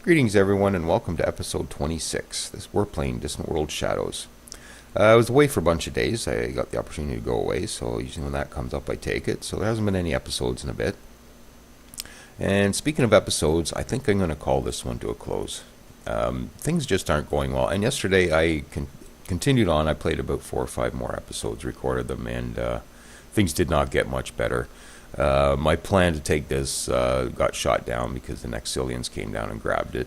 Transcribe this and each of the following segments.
Greetings, everyone, and welcome to episode 26. We're playing Distant World Shadows. I was away for a bunch of days. I got the opportunity to go away, so usually when that comes up, I take it. So there hasn't been any episodes in a bit. And speaking of episodes, I think I'm going to call this one to a close. Things just aren't going well. And yesterday I continued on. I played about 4 or 5 more episodes, recorded them, and things did not get much better. My plan to take this got shot down because the Nexilians came down and grabbed it.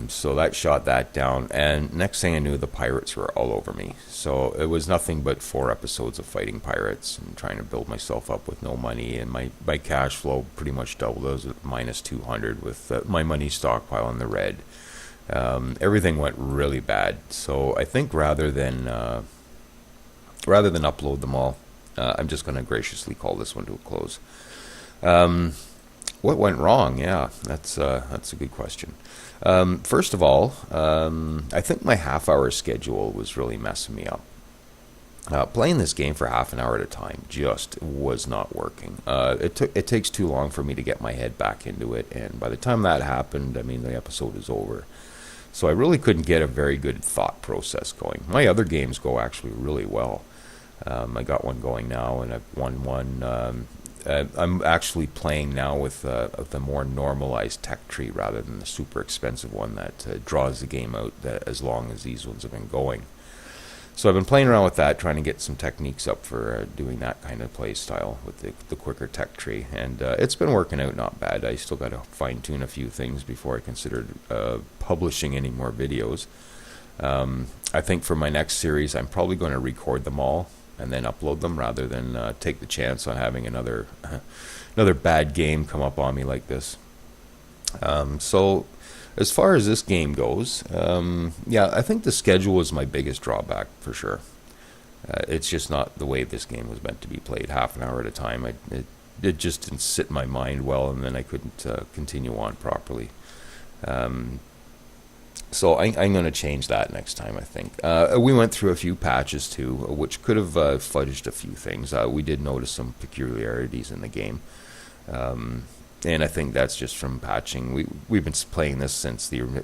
So that shot that down, and next thing I knew, the pirates were all over me. So it was nothing but 4 episodes of fighting pirates and trying to build myself up with no money, and my cash flow pretty much doubled. I was at minus 200 with my money stockpile in the red. Everything went really bad. So I think rather than upload them all, I'm just going to graciously call this one to a close. What went wrong? Yeah, that's a good question. First of all, I think my half-hour schedule was really messing me up. Playing this game for half an hour at a time just was not working. It takes too long for me to get my head back into it, and by the time that happened, I mean, the episode is over. So I really couldn't get a very good thought process going. My other games go actually really well. I got one going now, and I've won one. I'm actually playing now with the more normalized tech tree rather than the super expensive one that draws the game out as long as these ones have been going. So I've been playing around with that, trying to get some techniques up for doing that kind of play style with the quicker tech tree, and it's been working out not bad. I still got to fine-tune a few things before I considered publishing any more videos. I think for my next series, I'm probably going to record them all and then upload them rather than take the chance on having another bad game come up on me like this. So as far as this game goes, yeah, I think the schedule is my biggest drawback for sure. It's just not the way this game was meant to be played, half an hour at a time. It just didn't sit in my mind well, and then I couldn't continue on properly. So I'm going to change that next time, I think. We went through a few patches, too, which could have fudged a few things. We did notice some peculiarities in the game. And I think that's just from patching. We've been playing this since the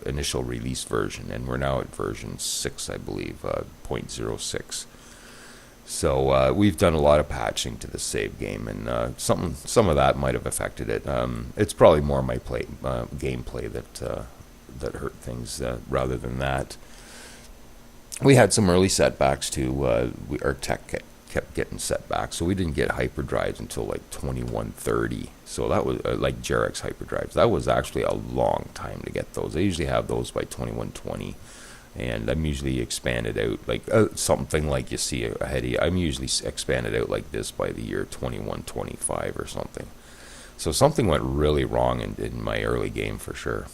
initial release version, and we're now at version 6, I believe, 0.06. So we've done a lot of patching to the save game, and some of that might have affected it. It's probably more my gameplay that hurt things rather than that. We had some early setbacks too. Our tech kept getting setbacks, so we didn't get hyperdrives until like 2130. So that was like Jarek's hyperdrives. That was actually a long time to get those. I usually have those by 2120, and I'm usually expanded out like something like you see ahead of you. I'm usually expanded out like this by the year 2125 or something. So something went really wrong in my early game for sure.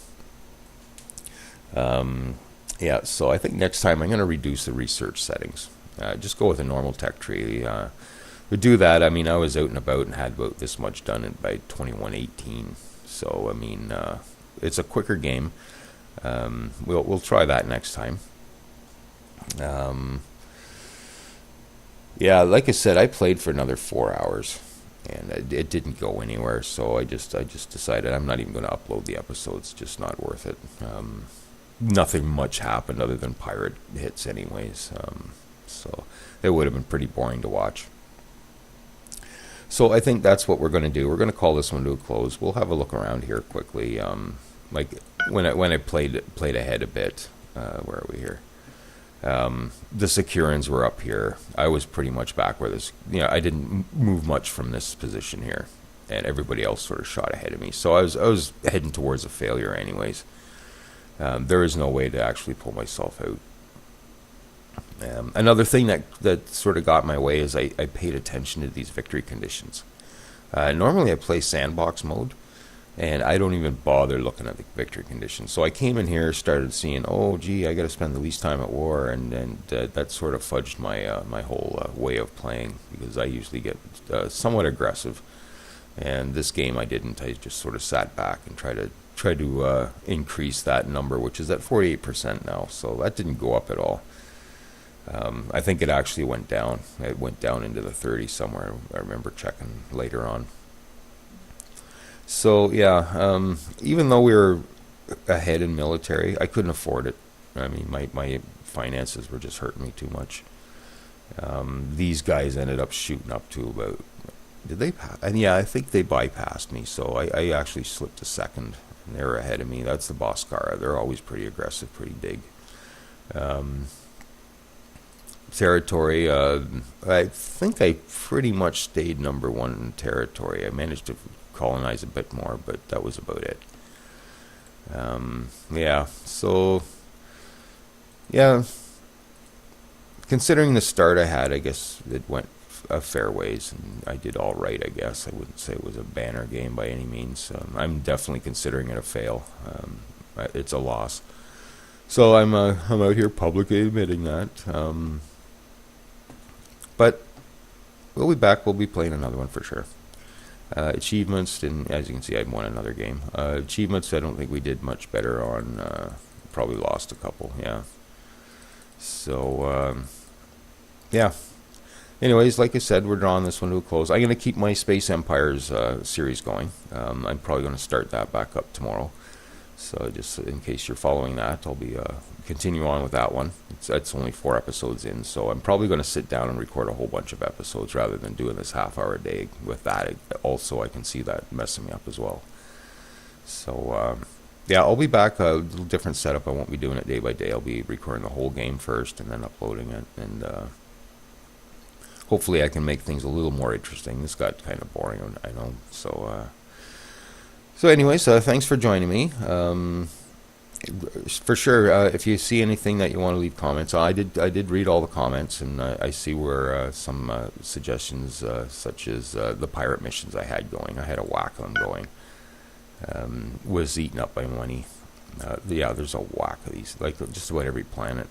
Yeah, so I think next time I'm going to reduce the research settings. Just go with a normal tech tree. To do that, I mean, I was out and about and had about this much done by 2118. So, I mean, it's a quicker game. We'll try that next time. Yeah, like I said, I played for another 4 hours, and it didn't go anywhere. So I just decided I'm not even going to upload the episodes. Just not worth it. Nothing much happened other than pirate hits anyways, so it would have been pretty boring to watch. So I think that's what we're going to do. We're going to call this one to a close. We'll have a look around here quickly. Like when I played ahead a bit, where are we here? The Securans were up here. I was pretty much back where this, I didn't move much from this position here, and everybody else sort of shot ahead of me. So I was heading towards a failure anyways. There is no way to actually pull myself out. Another thing that sort of got my way is I paid attention to these victory conditions. Normally I play sandbox mode, and I don't even bother looking at the victory conditions. So I came in here, started seeing, oh gee, I got to spend the least time at war, and that sort of fudged my whole way of playing, because I usually get somewhat aggressive, and this game I didn't. I just sort of sat back and tried to increase that number, which is at 48% now, so that didn't go up at all. I think it actually went down. It went down into the 30s somewhere. I remember checking later on. So yeah, even though we were ahead in military, I couldn't afford it. I mean, my finances were just hurting me too much. These guys ended up shooting up to about. Did they pass? And yeah, I think they bypassed me. So I actually slipped to second, and they were ahead of me. That's the Boscara. They're always pretty aggressive, pretty big. Territory. I think I pretty much stayed number one in territory. I managed to colonize a bit more, but that was about it. Yeah. So yeah. Considering the start I had, I guess it went a fair ways, and I did all right. I guess I wouldn't say it was a banner game by any means. I'm definitely considering it a fail. It's a loss. So I'm out here publicly admitting that. But we'll be back. We'll be playing another one for sure. Achievements, and as you can see, I won another game. Achievements, I don't think we did much better on. Probably lost a couple. Yeah. So yeah. Anyways, like I said, we're drawing this one to a close. I'm going to keep my Space Empires series going. I'm probably going to start that back up tomorrow. So just in case you're following that, I'll be continue on with that one. It's only 4 episodes in, so I'm probably going to sit down and record a whole bunch of episodes rather than doing this half-hour a day with that. Also, I can see that messing me up as well. So yeah, I'll be back. A little different setup. I won't be doing it day by day. I'll be recording the whole game first and then uploading it, and hopefully I can make things a little more interesting. This got kind of boring, I know. So anyways, thanks for joining me. For sure, if you see anything that you want to leave comments on, I did read all the comments, and I see where some suggestions, such as the pirate missions I had going. I had a whack of them going. Was eaten up by money. Yeah, there's a whack of these, like just about every planet.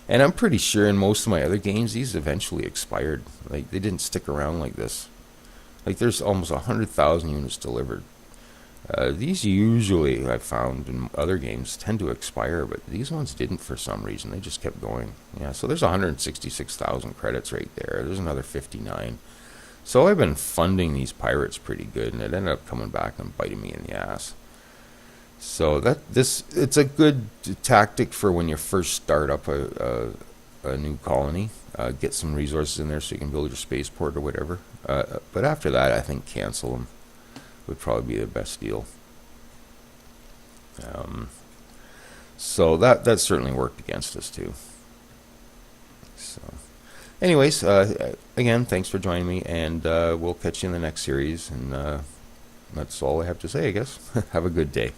And I'm pretty sure in most of my other games, these eventually expired. Like, they didn't stick around like this. Like, there's almost 100,000 units delivered. These usually, I've found in other games, tend to expire, but these ones didn't for some reason. They just kept going. Yeah, so there's 166,000 credits right there. There's another 59. So I've been funding these pirates pretty good, and it ended up coming back and biting me in the ass. So it's a good tactic for when you first start up a new colony. Get some resources in there so you can build your spaceport or whatever. But after that, I think cancel them would probably be the best deal. So that certainly worked against us too. So, anyways, again, thanks for joining me, and we'll catch you in the next series. And that's all I have to say, I guess. Have a good day.